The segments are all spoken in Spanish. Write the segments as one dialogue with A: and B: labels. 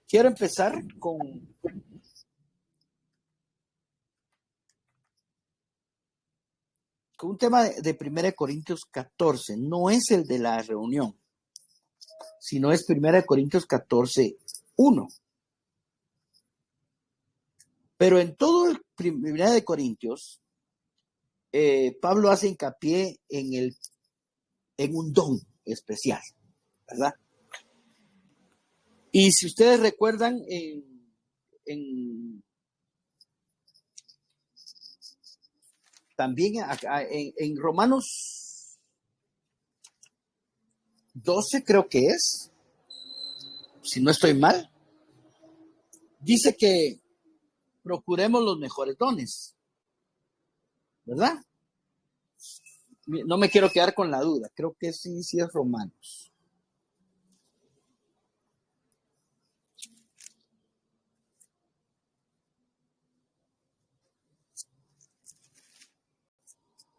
A: Quiero empezar con un tema de 1 Corintios 14. No es el de la reunión, sino es 1 Corintios 14, 1. Pero en todo el 1 Corintios, Pablo hace hincapié en un don especial, ¿verdad? Y si ustedes recuerdan, también en Romanos 12, creo que es, si no estoy mal, dice que procuremos los mejores dones, ¿verdad? No me quiero quedar con la duda, creo que sí es Romanos.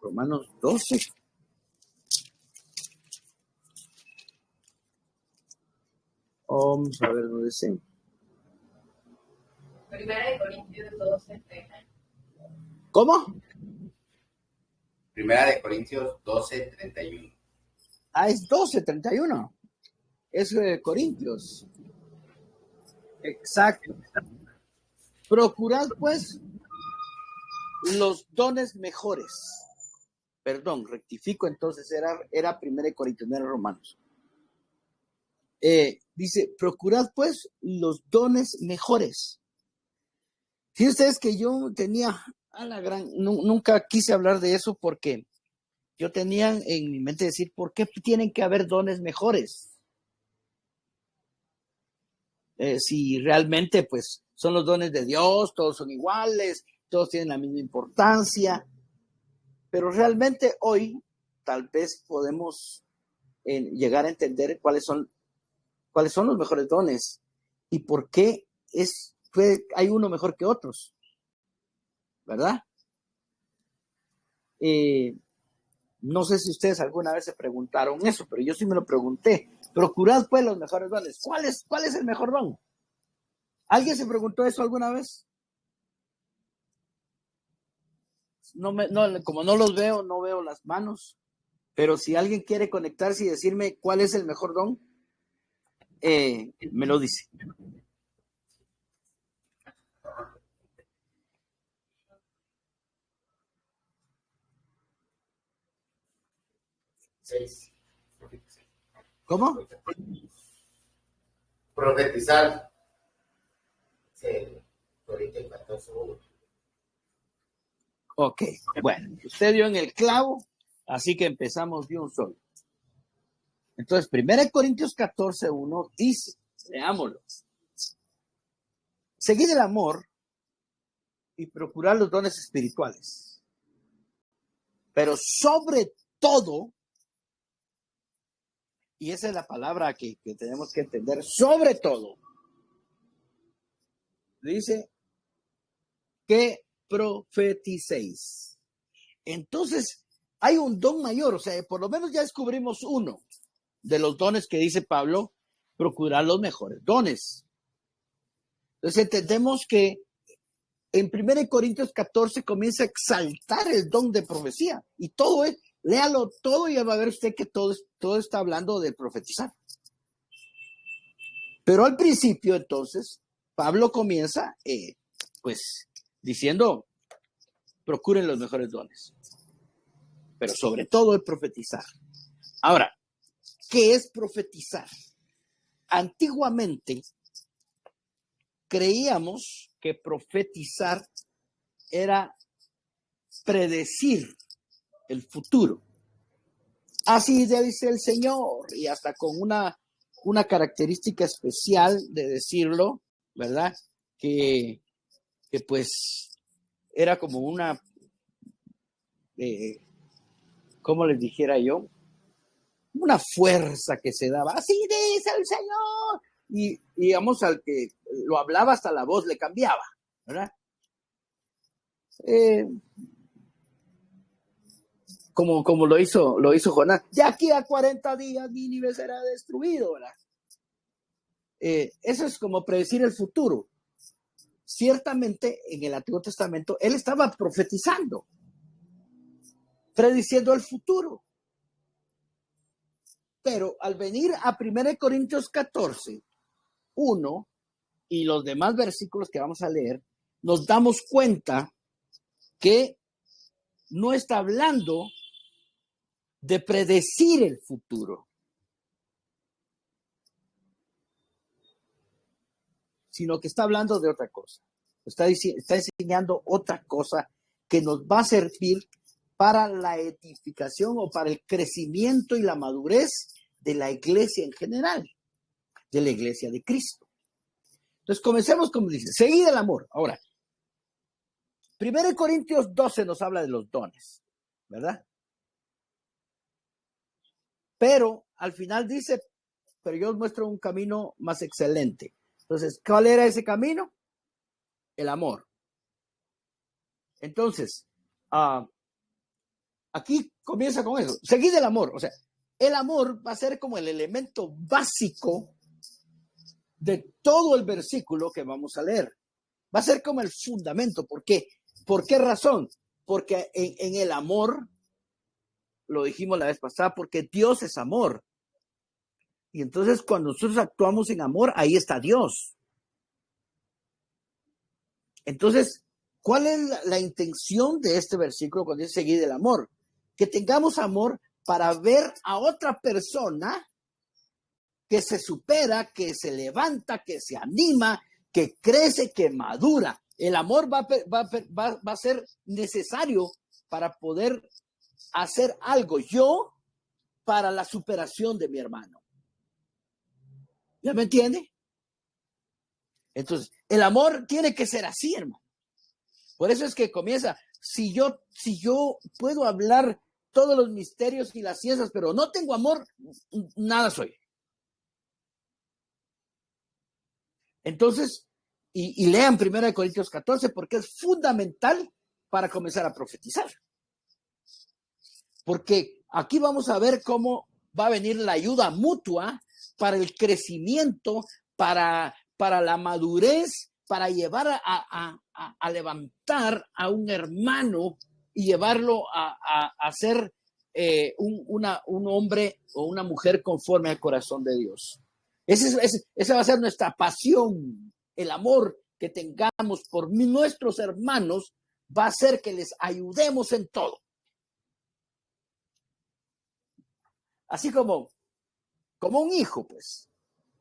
A: Romanos 12. Vamos a ver dónde dice.
B: 1 Corintios 12, 30.
A: ¿Cómo?
C: 1 Corintios 12, 31.
A: Es 12, 31. Es Corintios. Exacto. Procurad pues los dones mejores. Perdón, rectifico, entonces era 1 Corintios, no era Romanos. Dice, procurad pues los dones mejores. Fíjense ustedes que yo tenía nunca quise hablar de eso porque yo tenía en mi mente decir, ¿por qué tienen que haber dones mejores? Si realmente pues son los dones de Dios, todos son iguales, todos tienen la misma importancia, pero realmente hoy tal vez podemos llegar a entender cuáles son los mejores dones y por qué hay uno mejor que otros, ¿verdad? No sé si ustedes alguna vez se preguntaron eso, pero yo sí me lo pregunté. Procurad pues los mejores dones. ¿Cuál es el mejor don? ¿Alguien se preguntó eso alguna vez? Como no los veo, no veo las manos, pero si alguien quiere conectarse y decirme cuál es el mejor don, me lo dice. ¿Cómo?
C: Profetizar. Sí, Corintios 14, 1.
A: Ok, bueno, usted dio en el clavo, así que empezamos de un solo. Entonces, 1 Corintios 14, 1 dice, leámoslo. Seguid el amor y procurad los dones espirituales, pero sobre todo, y esa es la palabra que tenemos que entender, sobre todo, dice que profeticéis. Entonces, hay un don mayor, o sea, por lo menos ya descubrimos uno de los dones que dice Pablo, procurar los mejores dones. Entonces entendemos que en 1 Corintios 14 comienza a exaltar el don de profecía y todo es, léalo todo y va a ver usted que todo está hablando de profetizar. Pero al principio entonces, Pablo comienza pues diciendo, procuren los mejores dones, pero sobre todo el profetizar. Ahora, ¿qué es profetizar? Antiguamente creíamos que profetizar era predecir el futuro. Así dice el Señor, y hasta con una característica especial de decirlo, ¿verdad? Que pues era como una, ¿cómo les dijera yo? Una fuerza que se daba, así dice el Señor, y digamos al que lo hablaba hasta la voz le cambiaba, ¿verdad? Como lo hizo Jonás, de aquí a 40 días Nínive será destruido, ¿verdad? eso es como predecir el futuro. Ciertamente, en el Antiguo Testamento, él estaba profetizando, prediciendo el futuro. Pero al venir a 1 Corintios 14, 1 y los demás versículos que vamos a leer, nos damos cuenta que no está hablando de predecir el futuro, sino que está hablando de otra cosa. Está enseñando otra cosa que nos va a servir para la edificación o para el crecimiento y la madurez de la iglesia en general, de la iglesia de Cristo. Entonces, comencemos como dice, seguid el amor. Ahora, 1 Corintios 12 nos habla de los dones, ¿verdad? Pero al final dice, pero yo os muestro un camino más excelente. Entonces, ¿cuál era ese camino? El amor. Entonces, aquí comienza con eso. Seguid el amor. O sea, el amor va a ser como el elemento básico de todo el versículo que vamos a leer. Va a ser como el fundamento. ¿Por qué? ¿Por qué razón? Porque en el amor, lo dijimos la vez pasada, porque Dios es amor. Y entonces cuando nosotros actuamos en amor, ahí está Dios. Entonces, ¿cuál es la intención de este versículo cuando dice seguir el amor? Que tengamos amor para ver a otra persona que se supera, que se levanta, que se anima, que crece, que madura. El amor va a ser necesario para poder hacer algo yo para la superación de mi hermano. ¿Ya me entiende? Entonces, el amor tiene que ser así, hermano. Por eso es que comienza, si yo puedo hablar todos los misterios y las ciencias, pero no tengo amor, nada soy. Entonces, y lean 1 Corintios 14 porque es fundamental para comenzar a profetizar. Porque aquí vamos a ver cómo va a venir la ayuda mutua para el crecimiento, para la madurez, para llevar a levantar a un hermano y llevarlo a ser un hombre o una mujer conforme al corazón de Dios. Esa va a ser nuestra pasión, el amor que tengamos por nuestros hermanos va a hacer que les ayudemos en todo. Así como un hijo, pues.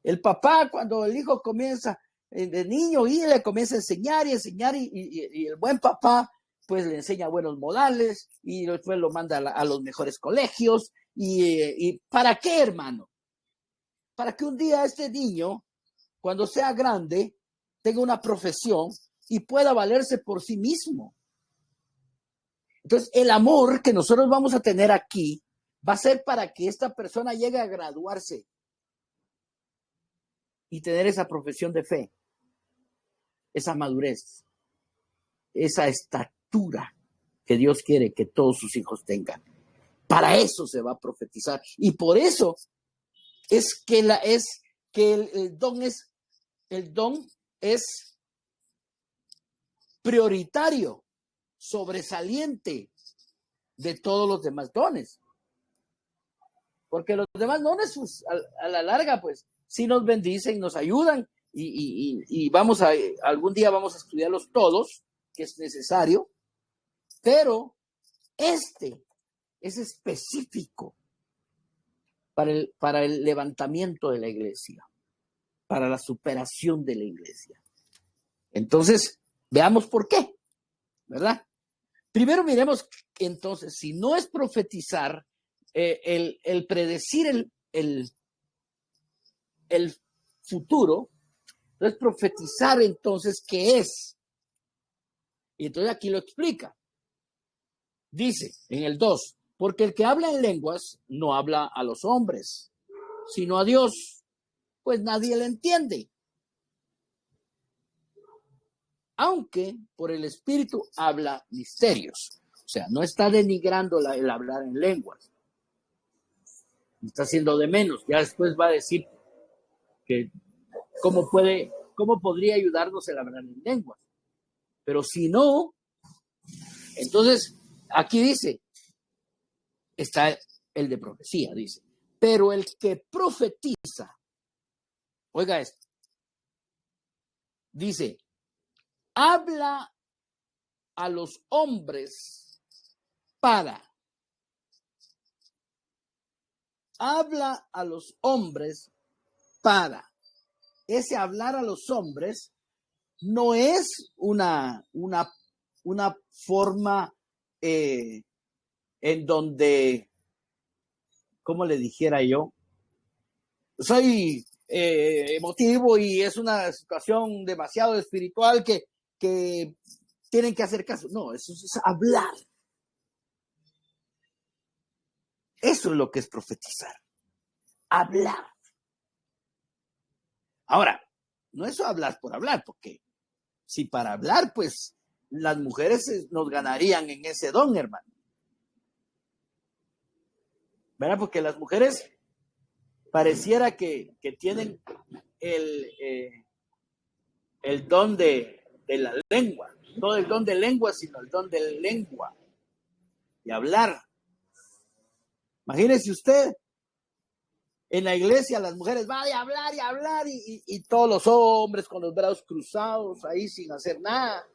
A: El papá, cuando el hijo comienza de niño y le comienza a enseñar y el buen papá pues le enseña buenos modales y después lo manda a los mejores colegios y ¿para qué, hermano? Para que un día este niño, cuando sea grande, tenga una profesión y pueda valerse por sí mismo. Entonces, el amor que nosotros vamos a tener aquí va a ser para que esta persona llegue a graduarse y tener esa profesión de fe, esa madurez, esa estatura que Dios quiere que todos sus hijos tengan. Para eso se va a profetizar. Y por eso es que el don es prioritario, sobresaliente de todos los demás dones. Porque los demás dones, pues, a la larga, pues, sí nos bendicen, nos ayudan y algún día vamos a estudiarlos todos, que es necesario, pero este es específico para el levantamiento de la iglesia, para la superación de la iglesia. Entonces, veamos por qué, ¿verdad? Primero miremos, entonces, si no es profetizar, el predecir el futuro, no es profetizar entonces qué es. Y entonces aquí lo explica. Dice en el 2, porque el que habla en lenguas no habla a los hombres, sino a Dios, pues nadie le entiende. Aunque por el Espíritu habla misterios. O sea, no está denigrando el hablar en lenguas. Está haciendo de menos. Ya después va a decir que ¿cómo podría ayudarnos el hablar en lenguas? Pero si no, entonces aquí dice, está el de profecía, dice, pero el que profetiza, oiga esto, dice, habla a los hombres para ese hablar a los hombres no es una forma en donde, ¿cómo le dijera yo? Soy emotivo y es una situación demasiado espiritual que tienen que hacer caso. No, eso es hablar. Eso es lo que es profetizar. Hablar. Ahora, no es hablar por hablar, porque si para hablar, pues las mujeres nos ganarían en ese don, hermano. ¿Verdad? Porque las mujeres pareciera que tienen el don de la lengua. No el don de lengua, sino el don de lengua. Y hablar. Imagínese usted, en la iglesia las mujeres van a hablar y hablar y todos los hombres con los brazos cruzados ahí sin hacer nada.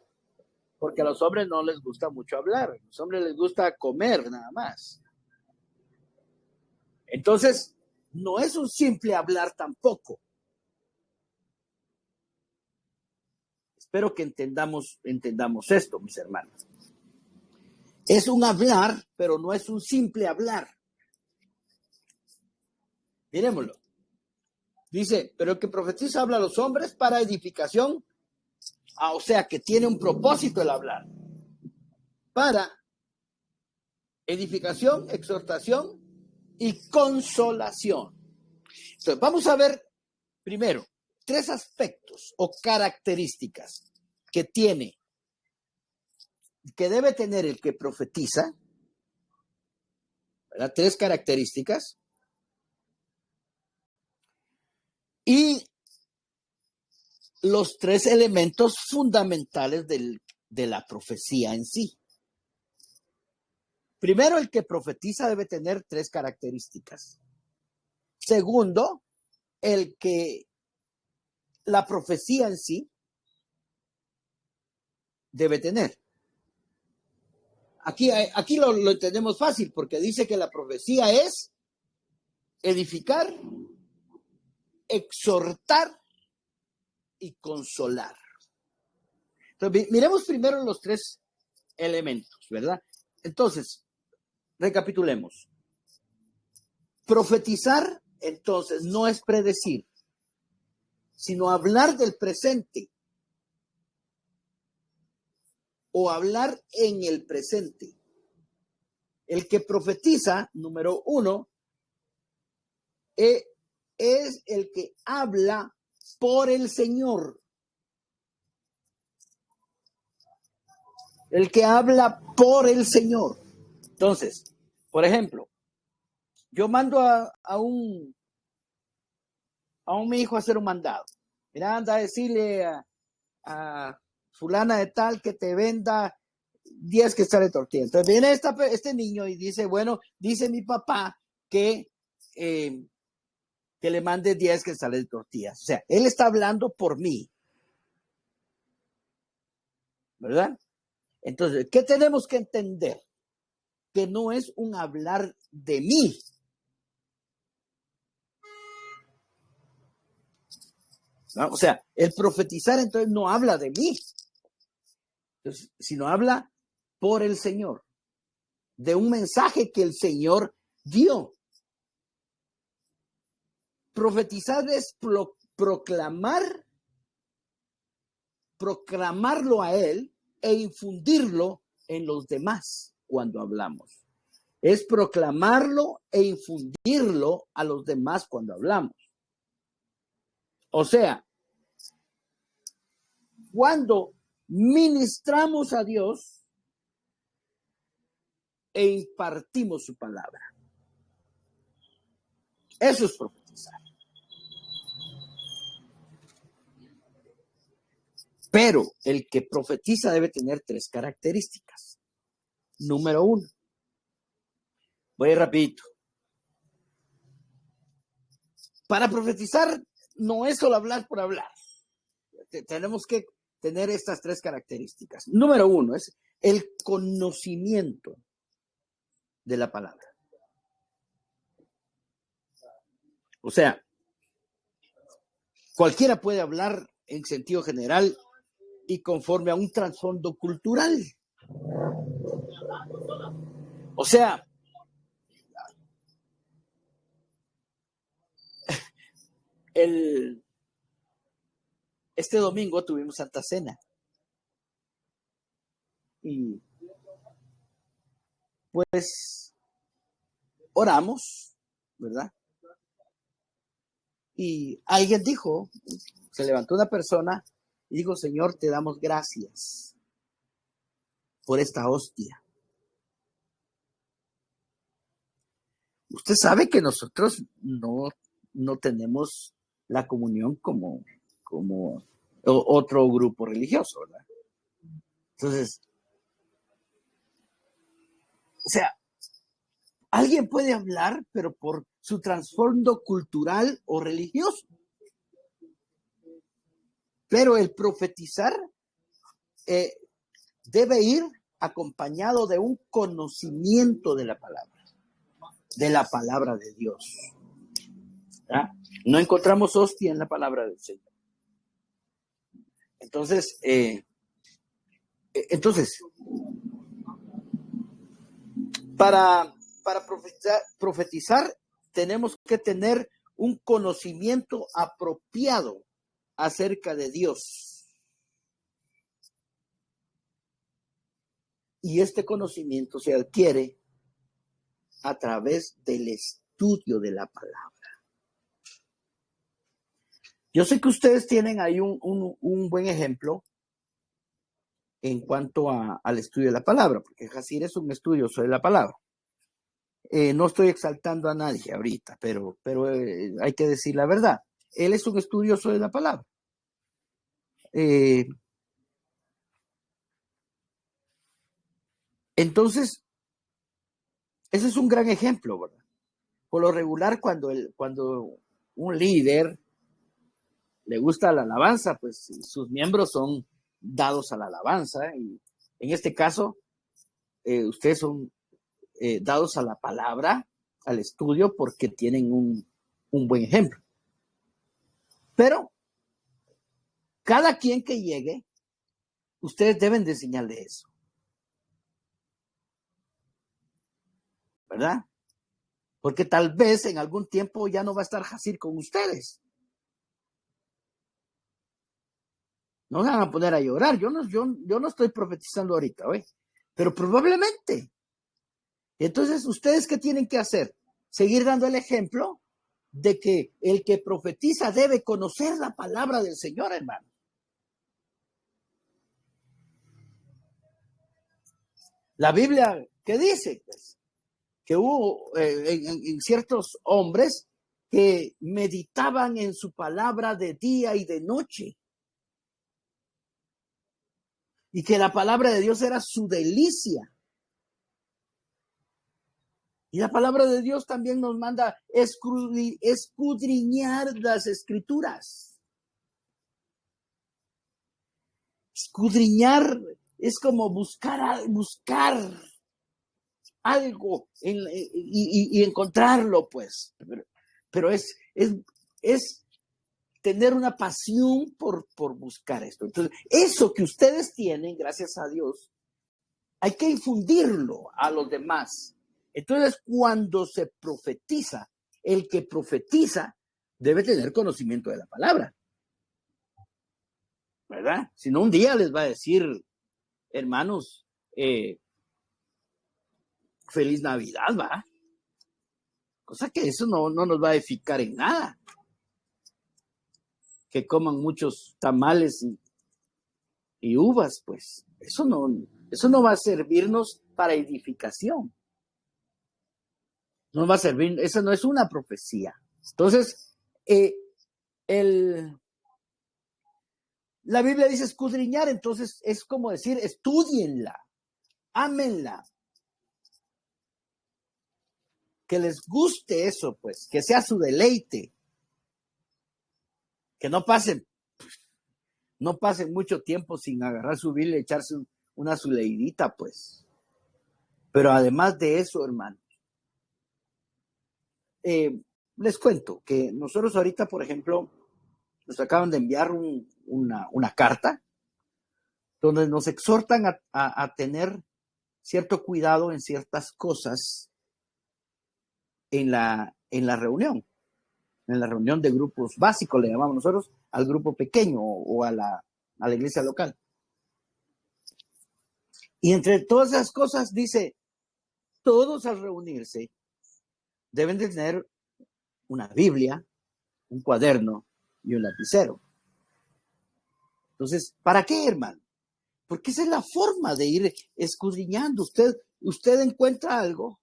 A: Porque a los hombres no les gusta mucho hablar. A los hombres les gusta comer nada más. Entonces, no es un simple hablar tampoco. Espero que entendamos esto, mis hermanos. Es un hablar, pero no es un simple hablar. Miremoslo. Dice, pero el que profetiza habla a los hombres para edificación. O sea, que tiene un propósito el hablar. Para edificación, exhortación y consolación. Entonces, vamos a ver primero 3 aspectos o características que debe tener el que profetiza, ¿verdad? 3 características. Y los 3 elementos fundamentales de la profecía en sí. Primero, el que profetiza debe tener 3 características. Segundo, la profecía en sí debe tener. Aquí lo entendemos fácil porque dice que la profecía es edificar, exhortar y consolar. Entonces, miremos primero los 3 elementos, ¿verdad? Entonces, recapitulemos. Profetizar, entonces, no es predecir, sino hablar del presente o hablar en el presente. El que profetiza, número 1, es el que habla por el Señor. El que habla por el Señor. Entonces, por ejemplo, yo mando a mi hijo a hacer un mandado. Mira, anda a decirle a fulana de tal que te venda 10 quetzales de tortilla. Entonces viene este niño y dice, bueno, dice mi papá que le mande 10 quetzales de tortillas. O sea, él está hablando por mí. ¿Verdad? Entonces, ¿qué tenemos que entender? Que no es un hablar de mí. ¿No? O sea, el profetizar entonces no habla de mí, entonces, sino habla por el Señor, de un mensaje que el Señor dio. Profetizar es proclamarlo a Él e infundirlo en los demás cuando hablamos. Es proclamarlo e infundirlo a los demás cuando hablamos. O sea, cuando ministramos a Dios e impartimos su palabra. Eso es profetizar. Pero el que profetiza debe tener 3 características. Número 1. Voy rapidito. Para profetizar no es solo hablar por hablar. Tenemos que tener estas 3 características. Número 1 es el conocimiento de la palabra. O sea, cualquiera puede hablar en sentido general y conforme a un trasfondo cultural. O sea, este domingo tuvimos Santa Cena y pues oramos, ¿verdad? Y alguien dijo, se levantó una persona y dijo: Señor, te damos gracias por esta hostia. Usted sabe que nosotros no tenemos la comunión como otro grupo religioso, ¿verdad? Entonces, o sea, alguien puede hablar, pero por su trasfondo cultural o religioso. Pero el profetizar debe ir acompañado de un conocimiento de la palabra de Dios. ¿Ah? No encontramos hostia en la palabra del Señor. Entonces, para profetizar tenemos que tener un conocimiento apropiado acerca de Dios. Y este conocimiento se adquiere a través del estudio de la palabra. Yo sé que ustedes tienen ahí un buen ejemplo en cuanto al estudio de la palabra, porque Jacir es un estudioso de la palabra. No estoy exaltando a nadie ahorita, pero hay que decir la verdad. Él es un estudioso de la palabra. Entonces, ese es un gran ejemplo, ¿verdad? Por lo regular, cuando un líder le gusta la alabanza, pues sus miembros son dados a la alabanza. Y en este caso, ustedes son dados a la palabra, al estudio, porque tienen un buen ejemplo. Pero cada quien que llegue, ustedes deben de enseñarle eso, ¿verdad? Porque tal vez en algún tiempo ya no va a estar Jacir con ustedes. No se van a poner a llorar. Yo no estoy profetizando ahorita, ¿ve? Pero probablemente. Entonces, ¿ustedes qué tienen que hacer? Seguir dando el ejemplo de que el que profetiza debe conocer la palabra del Señor, hermano. La Biblia, ¿qué dice? Pues, que hubo en ciertos hombres que meditaban en su palabra de día y de noche. Y que la palabra de Dios era su delicia. Y la palabra de Dios también nos manda escudriñar las escrituras. Escudriñar es como buscar algo y encontrarlo, pues. Pero es tener una pasión por buscar esto. Entonces, eso que ustedes tienen, gracias a Dios, hay que infundirlo a los demás. Entonces, cuando se profetiza, el que profetiza debe tener conocimiento de la palabra, ¿verdad? Si no, un día les va a decir: hermanos, feliz Navidad, ¿va? Cosa que eso no nos va a edificar en nada. Que coman muchos tamales y uvas, pues eso no va a servirnos para edificación. No va a servir, eso no es una profecía. Entonces, La Biblia dice escudriñar, entonces es como decir, estudienla, ámenla. Que les guste eso, pues, que sea su deleite. Que no pasen mucho tiempo sin agarrar su Biblia y echarse una su leidita, pues. Pero además de eso, hermano, les cuento que nosotros ahorita, por ejemplo, nos acaban de enviar una carta donde nos exhortan a tener cierto cuidado en ciertas cosas en la reunión de grupos básicos, le llamamos nosotros, al grupo pequeño o a la iglesia local. Y entre todas esas cosas dice, todos al reunirse deben de tener una Biblia, un cuaderno y un lapicero. Entonces, ¿para qué, hermano? Porque esa es la forma de ir escudriñando. Usted encuentra algo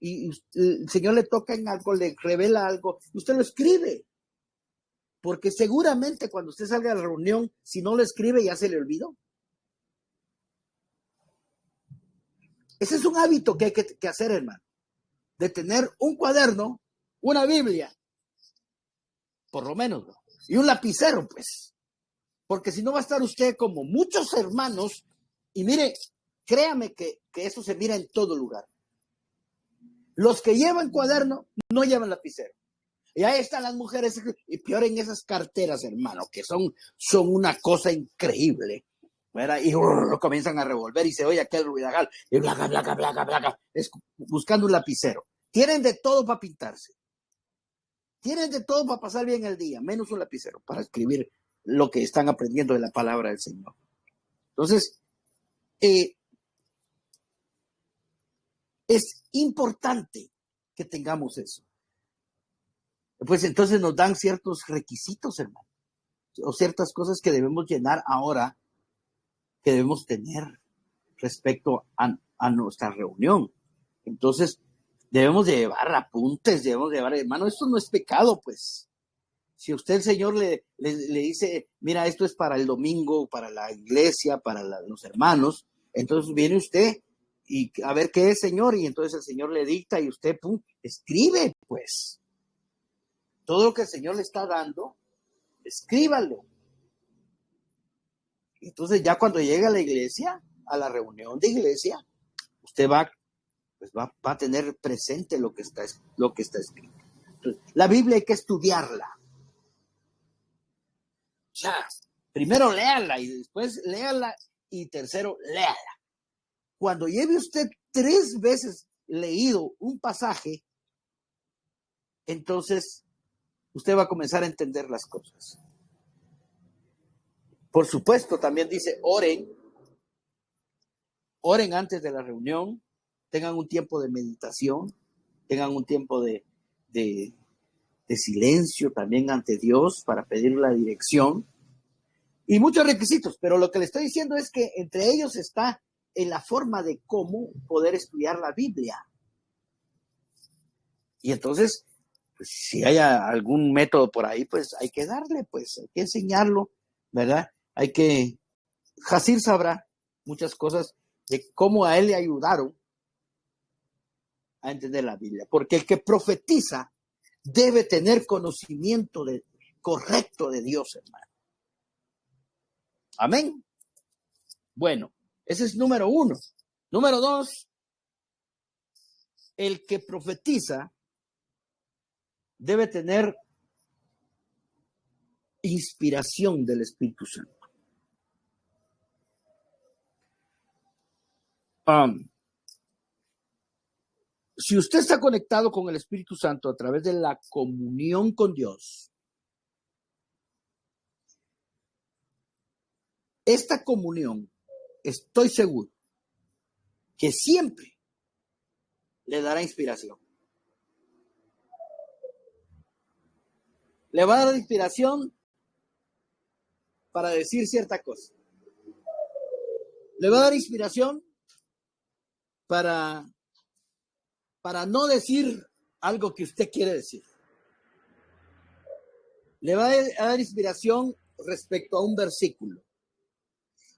A: y el Señor le toca en algo, le revela algo, usted lo escribe. Porque seguramente cuando usted salga a la reunión, si no lo escribe, ya se le olvidó. Ese es un hábito que hay que hacer, hermano. De tener un cuaderno, una Biblia, por lo menos, ¿no? Y un lapicero, pues. Porque si no va a estar usted como muchos hermanos, y mire, créame que eso se mira en todo lugar. Los que llevan cuaderno no llevan lapicero. Y ahí están las mujeres, y peor en esas carteras, hermano, que son una cosa increíble, ¿verdad? Y comienzan a revolver y se oye aquel ruidagal, y blaga, blaga, blaga, blaga, buscando un lapicero. Tienen de todo para pintarse. Tienen de todo para pasar bien el día, menos un lapicero para escribir lo que están aprendiendo de la palabra del Señor. Entonces, es importante que tengamos eso. Pues entonces nos dan ciertos requisitos, hermano, o ciertas cosas que debemos llenar ahora, que debemos tener respecto a nuestra reunión. Entonces, debemos de llevar apuntes, hermano, esto no es pecado, pues. Si usted, el Señor, le dice, mira, esto es para el domingo, para la iglesia, para los hermanos, entonces viene usted y a ver qué es, Señor, y entonces el Señor le dicta y usted, escribe, pues. Todo lo que el Señor le está dando, escríbalo. Entonces ya cuando llega a la iglesia, a la reunión de iglesia, usted va a tener presente lo que está escrito. Entonces, la Biblia hay que estudiarla. O sea, primero léala y después léala y tercero léala. Cuando lleve usted 3 veces leído un pasaje, entonces usted va a comenzar a entender las cosas. Por supuesto, también dice, oren antes de la reunión, tengan un tiempo de meditación, tengan un tiempo de silencio también ante Dios para pedir la dirección y muchos requisitos, pero lo que le estoy diciendo es que entre ellos está en la forma de cómo poder estudiar la Biblia. Y entonces, pues, si hay algún método por ahí, pues hay que darle, pues hay que enseñarlo, ¿verdad? Jacir sabrá muchas cosas de cómo a él le ayudaron a entender la Biblia, porque el que profetiza debe tener conocimiento correcto de Dios, hermano. Amén. Bueno, ese es número 1. Número 2, el que profetiza debe tener inspiración del Espíritu Santo. Si usted está conectado con el Espíritu Santo a través de la comunión con Dios, esta comunión, estoy seguro que siempre le dará inspiración. Le va a dar inspiración para decir cierta cosa. Le va a dar inspiración para no decir algo que usted quiere decir. Le va a dar inspiración respecto a un versículo.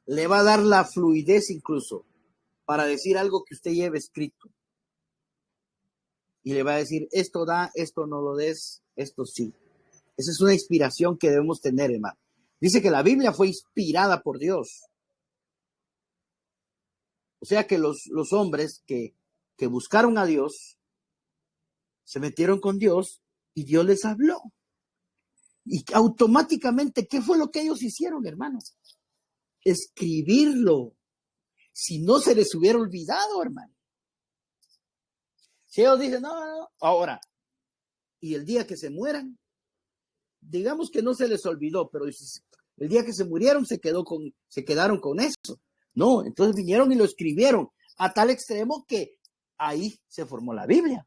A: Le va a dar la fluidez incluso para decir algo que usted lleve escrito. Y le va a decir, esto da, esto no lo des, esto sí. Esa es una inspiración que debemos tener, hermano. Dice que la Biblia fue inspirada por Dios. O sea que los hombres que buscaron a Dios, se metieron con Dios y Dios les habló. Y automáticamente, ¿qué fue lo que ellos hicieron, hermanos? Escribirlo. Si no se les hubiera olvidado, hermano. Si ellos dicen, no, ahora, y el día que se mueran, digamos que no se les olvidó, pero el día que se murieron se quedaron con eso. No, entonces vinieron y lo escribieron a tal extremo que ahí se formó la Biblia,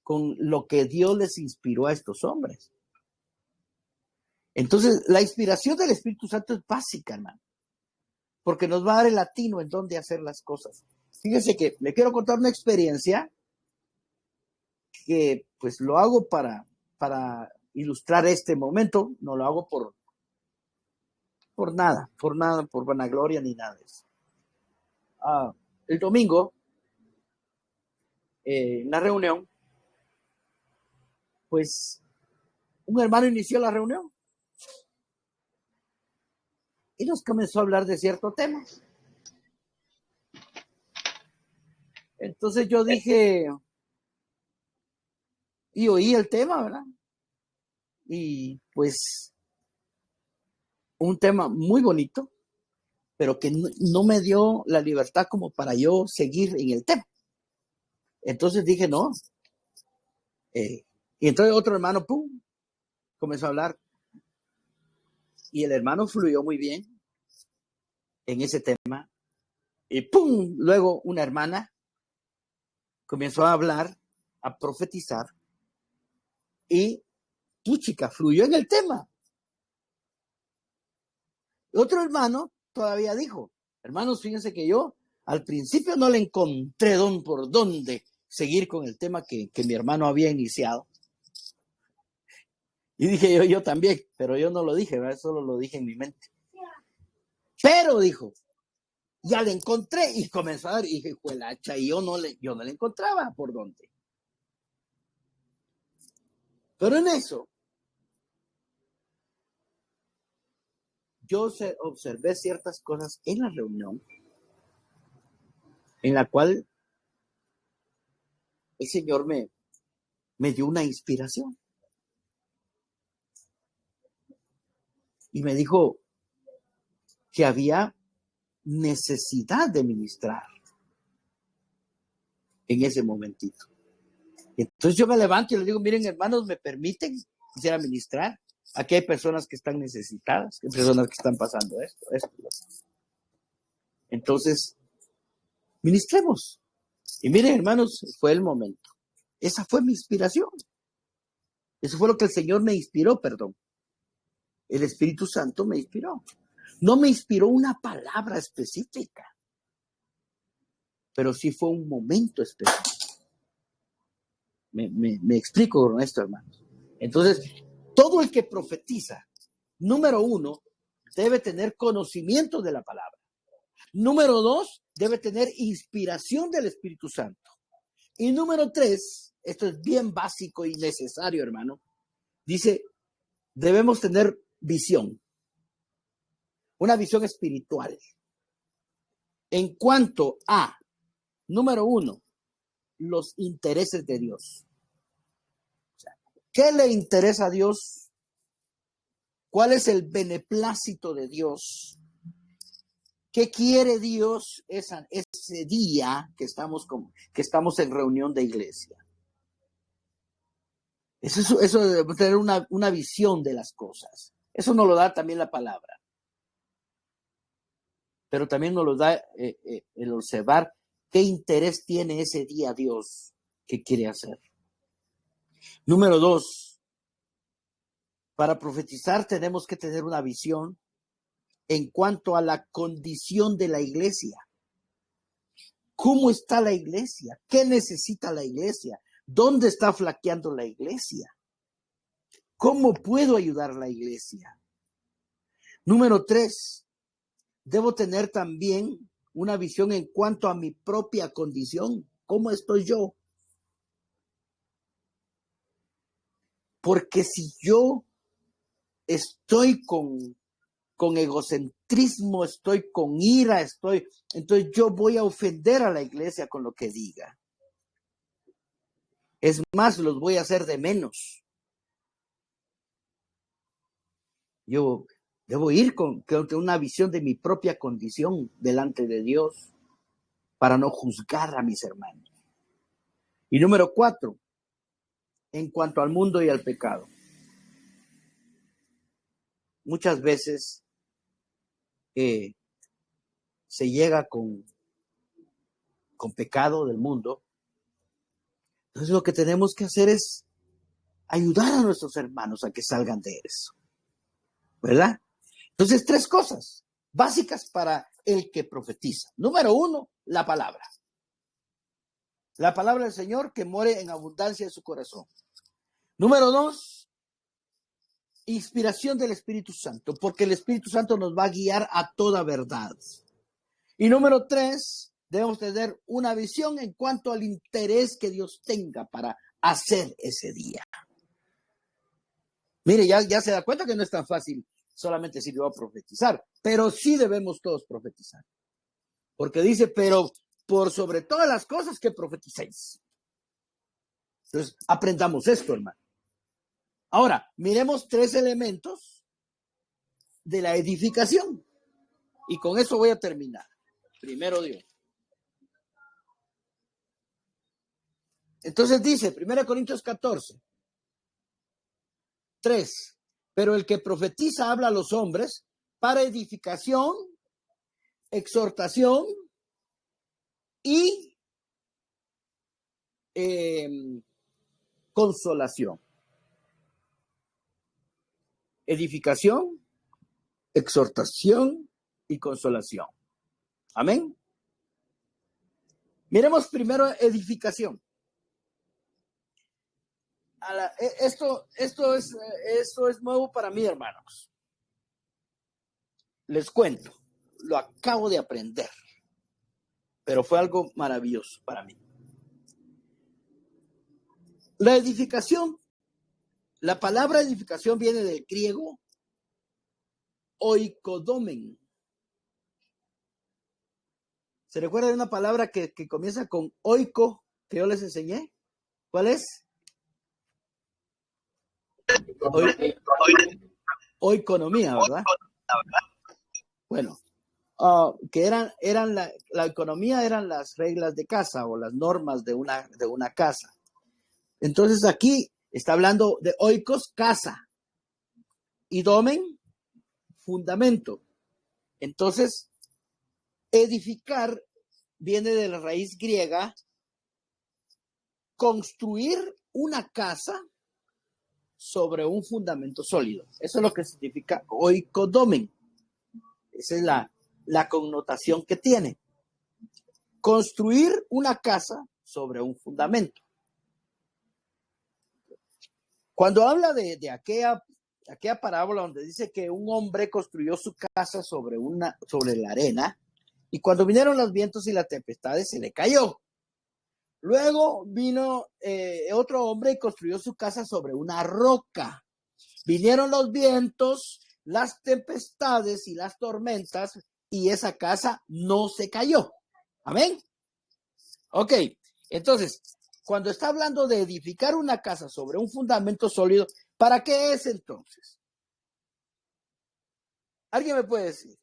A: con lo que Dios les inspiró a estos hombres. Entonces, la inspiración del Espíritu Santo es básica, hermano, porque nos va a dar el latino en dónde hacer las cosas. Fíjense que le quiero contar una experiencia que pues lo hago para ilustrar este momento, no lo hago por nada, por vanagloria ni nada de eso. El domingo, en la reunión, pues un hermano inició la reunión y nos comenzó a hablar de cierto tema. Entonces yo dije, y oí el tema, ¿verdad? Y pues un tema muy bonito, pero que no me dio la libertad como para yo seguir en el tema. Entonces dije, no. Y entonces otro hermano, pum, comenzó a hablar. Y el hermano fluyó muy bien en ese tema. Y pum, luego una hermana comenzó a hablar, a profetizar. Y puchica, fluyó en el tema. Otro hermano todavía dijo, hermanos, fíjense que yo al principio no le encontré por dónde seguir con el tema que mi hermano había iniciado. Y dije yo también, pero yo no lo dije, ¿verdad? Solo lo dije en mi mente. Pero dijo, ya le encontré, y comenzó a dar, y dije, juelacha, y yo no le encontraba por dónde. Pero en eso, yo observé ciertas cosas en la reunión, en la cual el Señor me dio una inspiración. Y me dijo que había necesidad de ministrar en ese momentito. Entonces yo me levanto y le digo, miren, hermanos, ¿me permiten? Quisiera ministrar. Aquí hay personas que están necesitadas, hay personas que están pasando esto. Entonces, ministremos. Y miren, hermanos, fue el momento. Esa fue mi inspiración. Eso fue lo que el Señor me inspiró, perdón. El Espíritu Santo me inspiró. No me inspiró una palabra específica, pero sí fue un momento específico. Me explico con esto, hermanos. Entonces, todo el que profetiza, número 1, debe tener conocimiento de la palabra. Número 2, debe tener inspiración del Espíritu Santo. Y número 3, esto es bien básico y necesario, hermano, dice, debemos tener visión. Una visión espiritual. En cuanto a, número 1, los intereses de Dios. O sea, ¿qué le interesa a Dios? ¿Cuál es el beneplácito de Dios? ¿Qué quiere Dios ese día que estamos en reunión de iglesia? Eso debe tener una visión de las cosas. Eso nos lo da también la palabra. Pero también nos lo da el observar qué interés tiene ese día Dios que quiere hacer. Número 2, para profetizar tenemos que tener una visión en cuanto a la condición de la iglesia. ¿Cómo está la iglesia? ¿Qué necesita la iglesia? ¿Dónde está flaqueando la iglesia? ¿Cómo puedo ayudar a la iglesia? Número 3, debo tener también una visión en cuanto a mi propia condición. ¿Cómo estoy yo? Porque si yo estoy con egocentrismo, estoy con ira, entonces yo voy a ofender a la iglesia con lo que diga. Es más, los voy a hacer de menos. Yo debo ir con una visión de mi propia condición delante de Dios para no juzgar a mis hermanos. Y número 4, en cuanto al mundo y al pecado. Muchas veces se llega con pecado del mundo. Entonces lo que tenemos que hacer es ayudar a nuestros hermanos a que salgan de eso, ¿verdad? Entonces, 3 cosas básicas para el que profetiza. Número 1, la palabra. La palabra del Señor que more en abundancia en su corazón. Número 2, inspiración del Espíritu Santo, porque el Espíritu Santo nos va a guiar a toda verdad. Y número 3, debemos tener una visión en cuanto al interés que Dios tenga para hacer ese día. Mire, ya se da cuenta que no es tan fácil solamente si yo voy a profetizar, pero sí debemos todos profetizar. Porque dice, pero por sobre todas las cosas que profeticéis. Entonces, aprendamos esto, hermano. Ahora, miremos 3 elementos de la edificación. Y con eso voy a terminar. Primero Dios. Entonces dice, 1 Corintios 14, 3. Pero el que profetiza habla a los hombres para edificación, exhortación y consolación. Edificación, exhortación y consolación. Amén. Miremos primero edificación. Esto es nuevo para mí, hermanos. Les cuento, lo acabo de aprender, pero fue algo maravilloso para mí. La edificación, la palabra edificación viene del griego oikodomen. ¿Se recuerda de una palabra que comienza con oiko que yo les enseñé? ¿Cuál es? Oikonomía, ¿verdad? Bueno, que eran la economía eran las reglas de casa o las normas de una casa. Entonces aquí está hablando de oikos, casa, y domen, fundamento. Entonces, edificar viene de la raíz griega, construir una casa sobre un fundamento sólido. Eso es lo que significa oikodomen. Esa es la connotación que tiene. Construir una casa sobre un fundamento. Cuando habla de aquella parábola donde dice que un hombre construyó su casa sobre la arena, y cuando vinieron los vientos y las tempestades se le cayó. Luego vino otro hombre y construyó su casa sobre una roca. Vinieron los vientos, las tempestades y las tormentas, y esa casa no se cayó. Amén. Ok, entonces, cuando está hablando de edificar una casa sobre un fundamento sólido, ¿para qué es entonces? ¿Alguien me puede decir?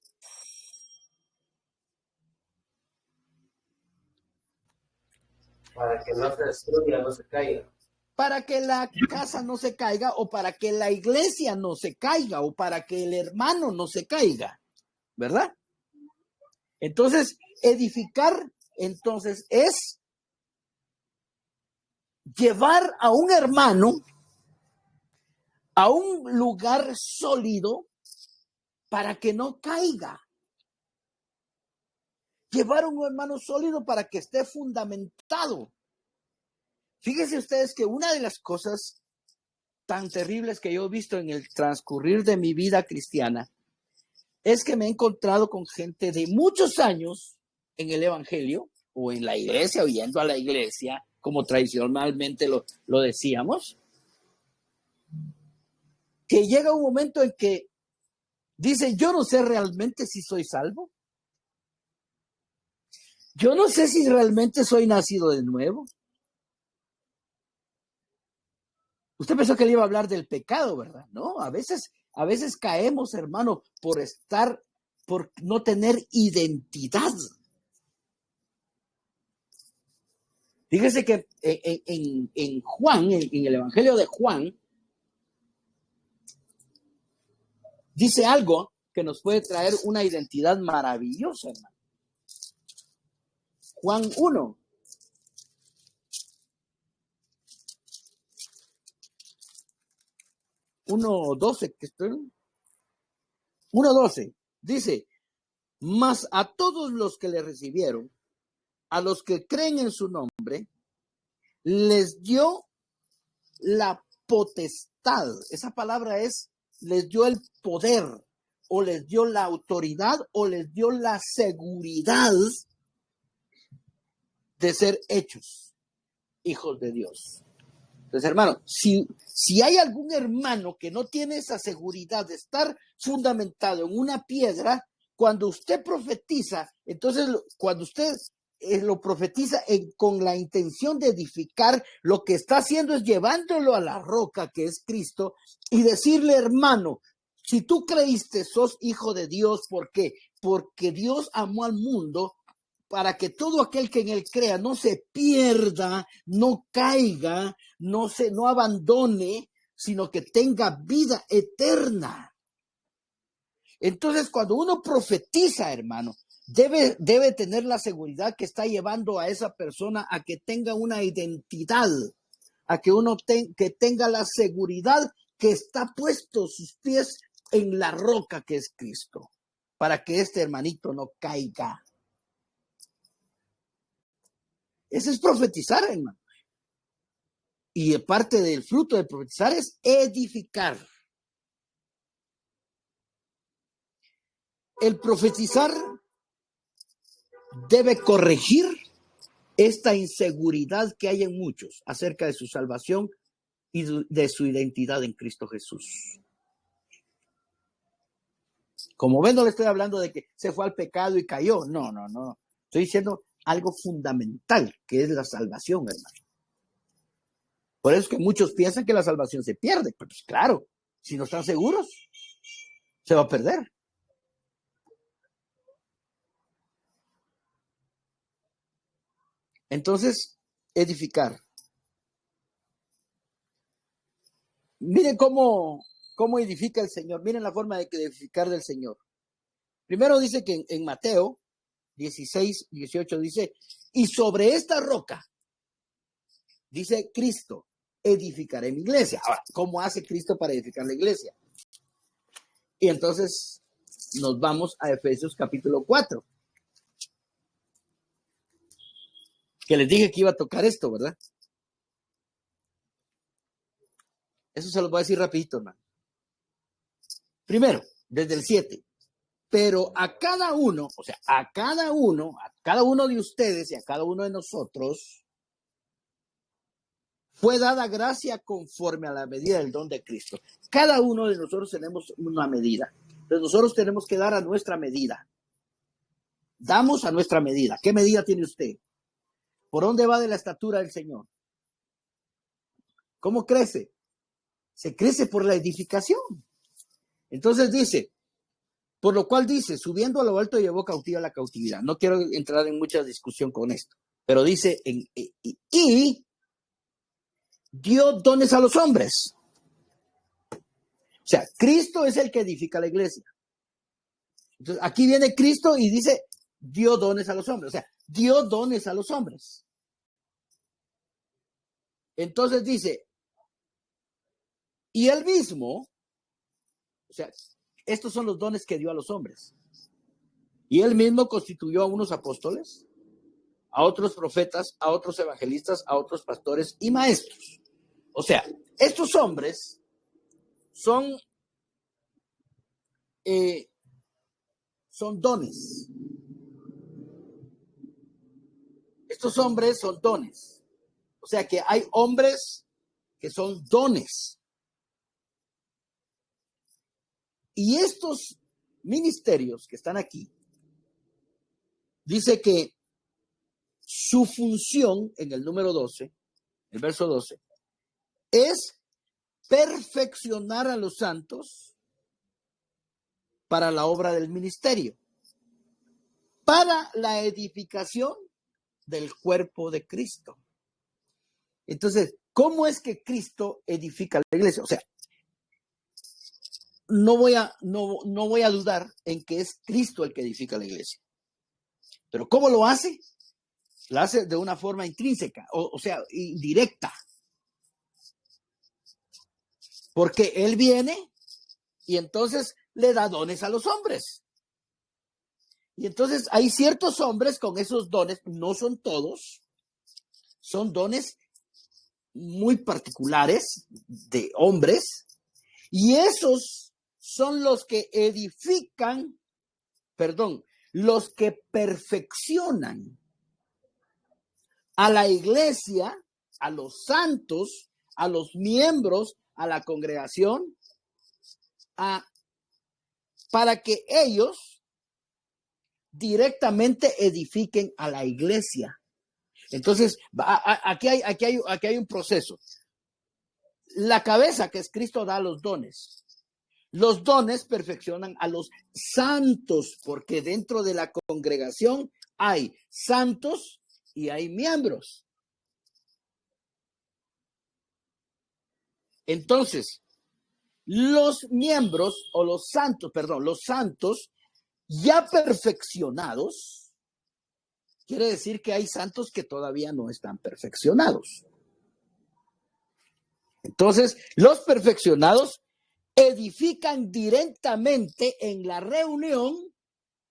C: Para que no se destruya, no se caiga.
A: Para que la casa no se caiga, o para que la iglesia no se caiga, o para que el hermano no se caiga, ¿verdad? Entonces, edificar, entonces, es llevar a un hermano a un lugar sólido para que no caiga. Llevar a un hermano sólido para que esté fundamentado. Fíjense ustedes que una de las cosas tan terribles que yo he visto en el transcurrir de mi vida cristiana es que me he encontrado con gente de muchos años en el evangelio o en la iglesia o yendo a la iglesia, como tradicionalmente lo decíamos, que llega un momento en que dicen, yo no sé realmente si soy salvo. Yo no sé si realmente soy nacido de nuevo. Usted pensó que le iba a hablar del pecado, ¿verdad? No, a veces caemos, hermano, por no tener identidad. Fíjese que en Juan, en el Evangelio de Juan, dice algo que nos puede traer una identidad maravillosa, hermano. Juan 1. 1:12, que estoy. 1:12. Dice, mas a todos los que le recibieron, a los que creen en su nombre, les dio la potestad. Esa palabra es, les dio el poder, o les dio la autoridad, o les dio la seguridad de ser hechos hijos de Dios. Entonces, hermano, si hay algún hermano que no tiene esa seguridad de estar fundamentado en una piedra, cuando usted profetiza, entonces cuando usted lo profetiza con la intención de edificar, lo que está haciendo es llevándolo a la roca que es Cristo y decirle, hermano, si tú creíste, sos hijo de Dios, ¿por qué? Porque Dios amó al mundo para que todo aquel que en él crea no se pierda, no caiga, no abandone, sino que tenga vida eterna. Entonces, cuando uno profetiza, hermano, debe tener la seguridad que está llevando a esa persona a que tenga una identidad, a que que tenga la seguridad que está puesto sus pies en la roca que es Cristo, para que este hermanito no caiga. Eso es profetizar, hermano. Y parte del fruto de profetizar es edificar. El profetizar debe corregir esta inseguridad que hay en muchos acerca de su salvación y de su identidad en Cristo Jesús. Como ven, no le estoy hablando de que se fue al pecado y cayó. No. Estoy diciendo algo fundamental, que es la salvación, hermano. Por eso es que muchos piensan que la salvación se pierde. Pues claro, si no están seguros, se va a perder. Entonces, edificar. Miren cómo edifica el Señor. Miren la forma de edificar del Señor. Primero dice que en Mateo 16:18 dice, y sobre esta roca, dice Cristo, edificaré mi iglesia. Ahora, ¿cómo hace Cristo para edificar la iglesia? Y entonces nos vamos a Efesios capítulo 4. Que les dije que iba a tocar esto, ¿verdad? Eso se los voy a decir rapidito, hermano. Primero, desde el 7. Pero a cada uno, o sea, a cada uno de ustedes y a cada uno de nosotros, fue dada gracia conforme a la medida del don de Cristo. Cada uno de nosotros tenemos una medida. Entonces nosotros tenemos que dar a nuestra medida. Damos a nuestra medida. ¿Qué medida tiene usted? ¿Por dónde va de la estatura del Señor? ¿Cómo crece? Se crece por la edificación. Entonces dice, por lo cual dice, subiendo a lo alto llevó cautiva la cautividad. No quiero entrar en mucha discusión con esto, pero dice, y dio dones a los hombres. O sea, Cristo es el que edifica la iglesia. Entonces, aquí viene Cristo y dice, dio dones a los hombres. O sea, dio dones a los hombres. Entonces dice, y él mismo, o sea, estos son los dones que dio a los hombres. Y él mismo constituyó a unos apóstoles, a otros profetas, a otros evangelistas, a otros pastores y maestros. O sea, estos hombres son son dones. Estos hombres son dones. O sea que hay hombres que son dones. Y estos ministerios que están aquí, dice que su función, en el número 12, el verso 12, es perfeccionar a los santos para la obra del ministerio, para la edificación del cuerpo de Cristo. Entonces, ¿cómo es que Cristo edifica la iglesia? O sea, no voy a dudar en que es Cristo el que edifica la iglesia. Pero ¿cómo lo hace? La hace de una forma intrínseca, o sea, indirecta. Porque Él viene y entonces le da dones a los hombres. Y entonces hay ciertos hombres con esos dones, no son todos, son dones muy particulares de hombres, y esos son los que edifican, los que perfeccionan a la iglesia, a los santos, a los miembros, a la congregación, para que ellos directamente edifiquen a la iglesia. Entonces, aquí hay un proceso. La cabeza, que es Cristo, da los dones. Los dones perfeccionan a los santos, porque dentro de la congregación hay santos y hay miembros. Entonces, los miembros o los santos ya perfeccionados, quiere decir que hay santos que todavía no están perfeccionados. Entonces, los perfeccionados edifican directamente en la reunión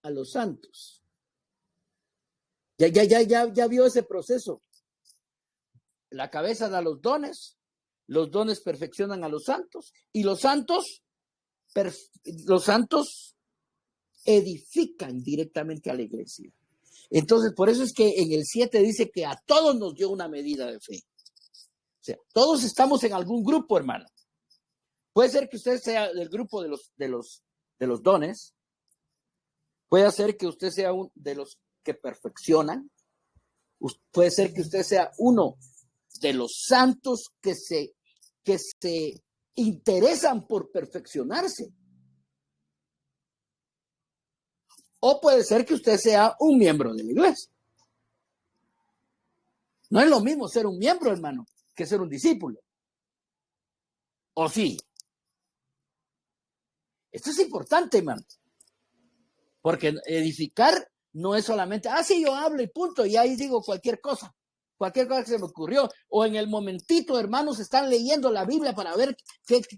A: a los santos. Ya vio ese proceso. La cabeza da los dones perfeccionan a los santos, y los santos edifican directamente a la iglesia. Entonces, por eso es que en el 7 dice que a todos nos dio una medida de fe. O sea, todos estamos en algún grupo, hermano. Puede ser que usted sea del grupo de los dones. Puede ser que usted sea uno de los que perfeccionan. Puede ser que usted sea uno de los santos que se interesan por perfeccionarse. O puede ser que usted sea un miembro de la iglesia. No es lo mismo ser un miembro, hermano, que ser un discípulo. ¿O sí? Esto es importante, hermano. Porque edificar no es solamente, sí, yo hablo y punto, y ahí digo cualquier cosa que se me ocurrió. O en el momentito, hermanos, están leyendo la Biblia para ver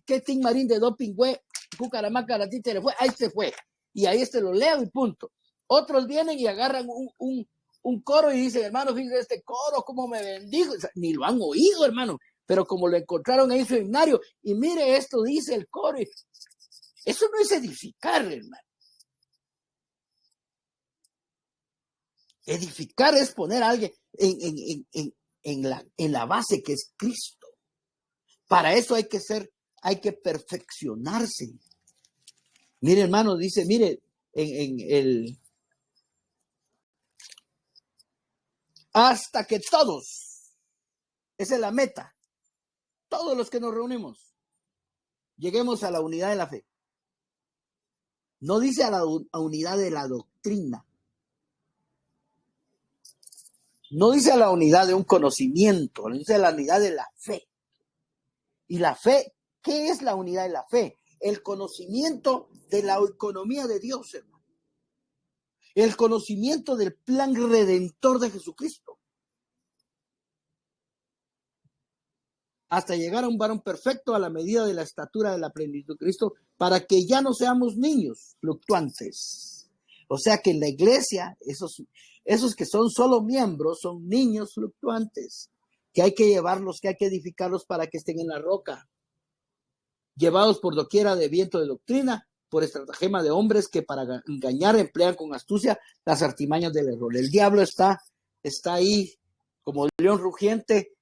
A: qué Tim Marín de doping fue, Cucaramaca, la títere fue, ahí se fue. Y ahí lo leo y punto. Otros vienen y agarran un coro y dicen, hermano, fíjense este coro, cómo me bendijo. O sea, ni lo han oído, hermano, pero como lo encontraron ahí en su himnario, y mire, esto dice el coro. Eso no es edificar, hermano. Edificar es poner a alguien en la base que es Cristo. Para eso hay que perfeccionarse. Mire, hermano, dice, mire, hasta que todos, esa es la meta, todos los que nos reunimos, lleguemos a la unidad de la fe. No dice a la unidad de la doctrina. No dice a la unidad de un conocimiento, dice a la unidad de la fe. Y la fe, ¿qué es la unidad de la fe? El conocimiento de la economía de Dios, hermano. El conocimiento del plan redentor de Jesucristo. Hasta llegar a un varón perfecto a la medida de la estatura de la plenitud de Cristo, para que ya no seamos niños fluctuantes. O sea que en la iglesia, esos que son solo miembros son niños fluctuantes, que hay que llevarlos, que hay que edificarlos para que estén en la roca, llevados por doquiera de viento de doctrina por estratagema de hombres que para engañar emplean con astucia las artimañas del error. El diablo está ahí como león rugiente,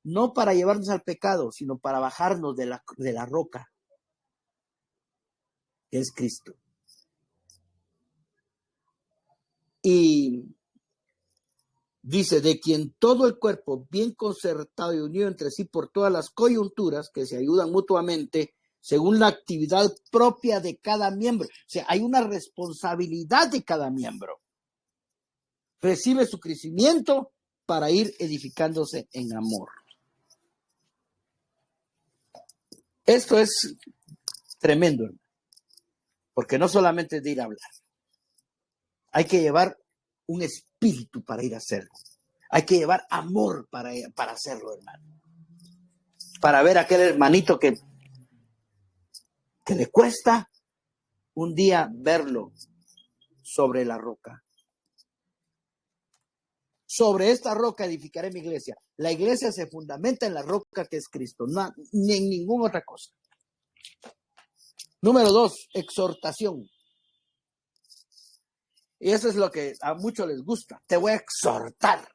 A: no para llevarnos al pecado, sino para bajarnos de la roca, que es Cristo. Y dice, de quien todo el cuerpo, bien concertado y unido entre sí por todas las coyunturas que se ayudan mutuamente, según la actividad propia de cada miembro. O sea, hay una responsabilidad de cada miembro. Recibe su crecimiento para ir edificándose en amor. Esto es tremendo, porque no solamente es de ir a hablar. Hay que llevar un espíritu para ir a hacerlo. Hay que llevar amor para hacerlo, hermano. Para ver a aquel hermanito que le cuesta un día verlo sobre la roca. Sobre esta roca edificaré mi iglesia. La iglesia se fundamenta en la roca que es Cristo, no, ni en ninguna otra cosa. Número 2, exhortación. Y eso es lo que a muchos les gusta. Te voy a exhortar.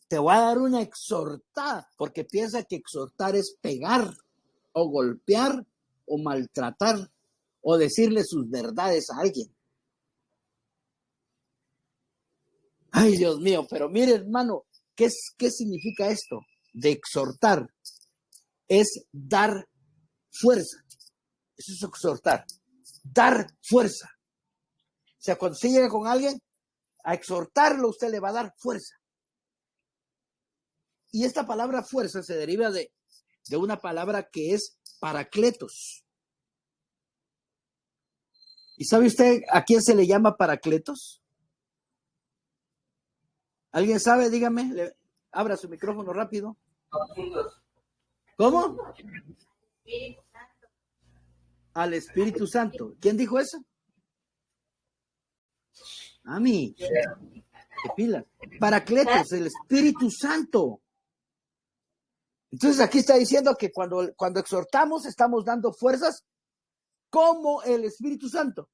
A: Te voy a dar una exhortada, porque piensa que exhortar es pegar o golpear o maltratar o decirle sus verdades a alguien. Ay, Dios mío, pero mire, hermano, ¿qué significa esto de exhortar? Es dar fuerza. Eso es exhortar. Dar fuerza. O sea, cuando usted llega con alguien a exhortarlo, usted le va a dar fuerza. Y esta palabra fuerza se deriva de una palabra que es paracletos. ¿Y sabe usted a quién se le llama paracletos? ¿Alguien sabe? Dígame. Abra su micrófono rápido. ¿Cómo? Al Espíritu Santo. ¿Quién dijo eso? A mí. ¿Qué pila? Paracletos, el Espíritu Santo. Entonces aquí está diciendo que cuando exhortamos estamos dando fuerzas como el Espíritu Santo.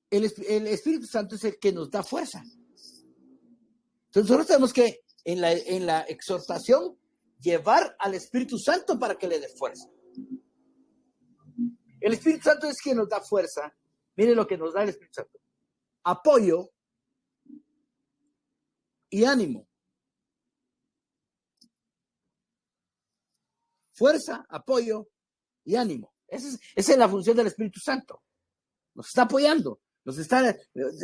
A: El Espíritu Santo es el que nos da fuerza. Entonces nosotros tenemos que en la exhortación llevar al Espíritu Santo para que le dé fuerza. El Espíritu Santo es quien nos da fuerza. Mire lo que nos da el Espíritu Santo. Apoyo y ánimo. Fuerza, apoyo y ánimo. Esa es la función del Espíritu Santo. Nos está apoyando.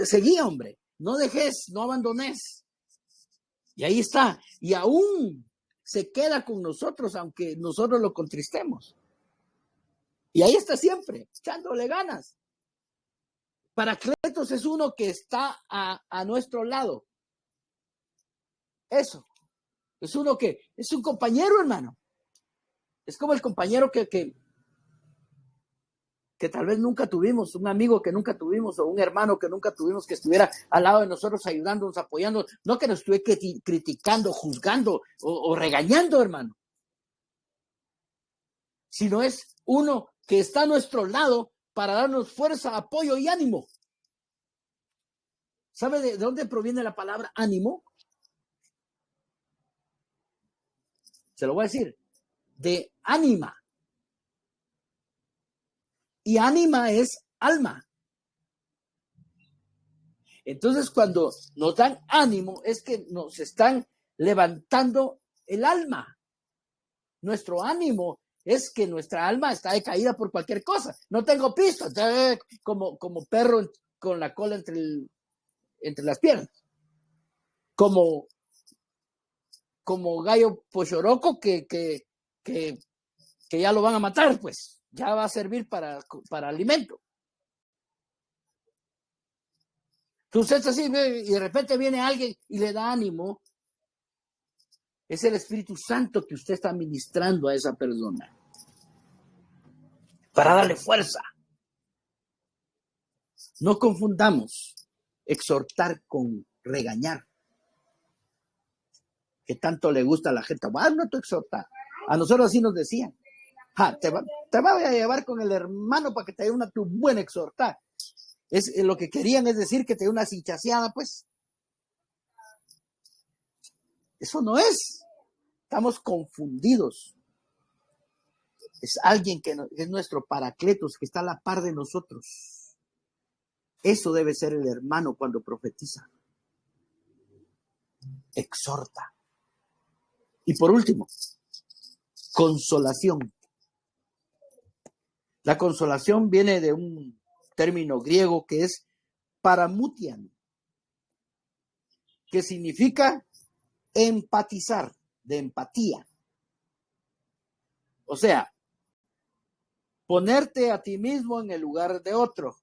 A: Seguí, hombre. No dejes, no abandones. Y ahí está. Y aún se queda con nosotros, aunque nosotros lo contristemos. Y ahí está siempre, echándole ganas. Paracletos es uno que está a nuestro lado. Eso. Es uno que es un compañero, hermano. Es como el compañero que tal vez nunca tuvimos, un amigo que nunca tuvimos o un hermano que nunca tuvimos que estuviera al lado de nosotros ayudándonos, apoyando, no que nos estuviera criticando, juzgando o regañando, hermano. Sino es uno que está a nuestro lado para darnos fuerza, apoyo y ánimo. ¿Sabe de dónde proviene la palabra ánimo? Se lo voy a decir. De ánima. Y ánima es alma. Entonces, cuando nos dan ánimo, es que nos están levantando el alma. Nuestro ánimo es que nuestra alma está decaída por cualquier cosa. No tengo pisto, como perro con la cola entre las piernas. Como gallo pochoroco que ya lo van a matar, pues ya va a servir para alimento. Entonces así, y de repente viene alguien y le da ánimo. Es el Espíritu Santo que usted está ministrando a esa persona para darle fuerza. No confundamos exhortar con regañar. que tanto le gusta a la gente. No te exhorta. A nosotros así nos decían. Te voy a llevar con el hermano para que te dé una tu buena exhorta. Lo que querían es decir que te dé una cinchaseada, pues. Eso no es. Estamos confundidos. Es alguien que es nuestro paracletos, que está a la par de nosotros. Eso debe ser el hermano cuando profetiza. Exhorta. Y por último, consolación. La consolación viene de un término griego que es paramutian, que significa empatizar, de empatía. O sea, ponerte a ti mismo en el lugar de otro.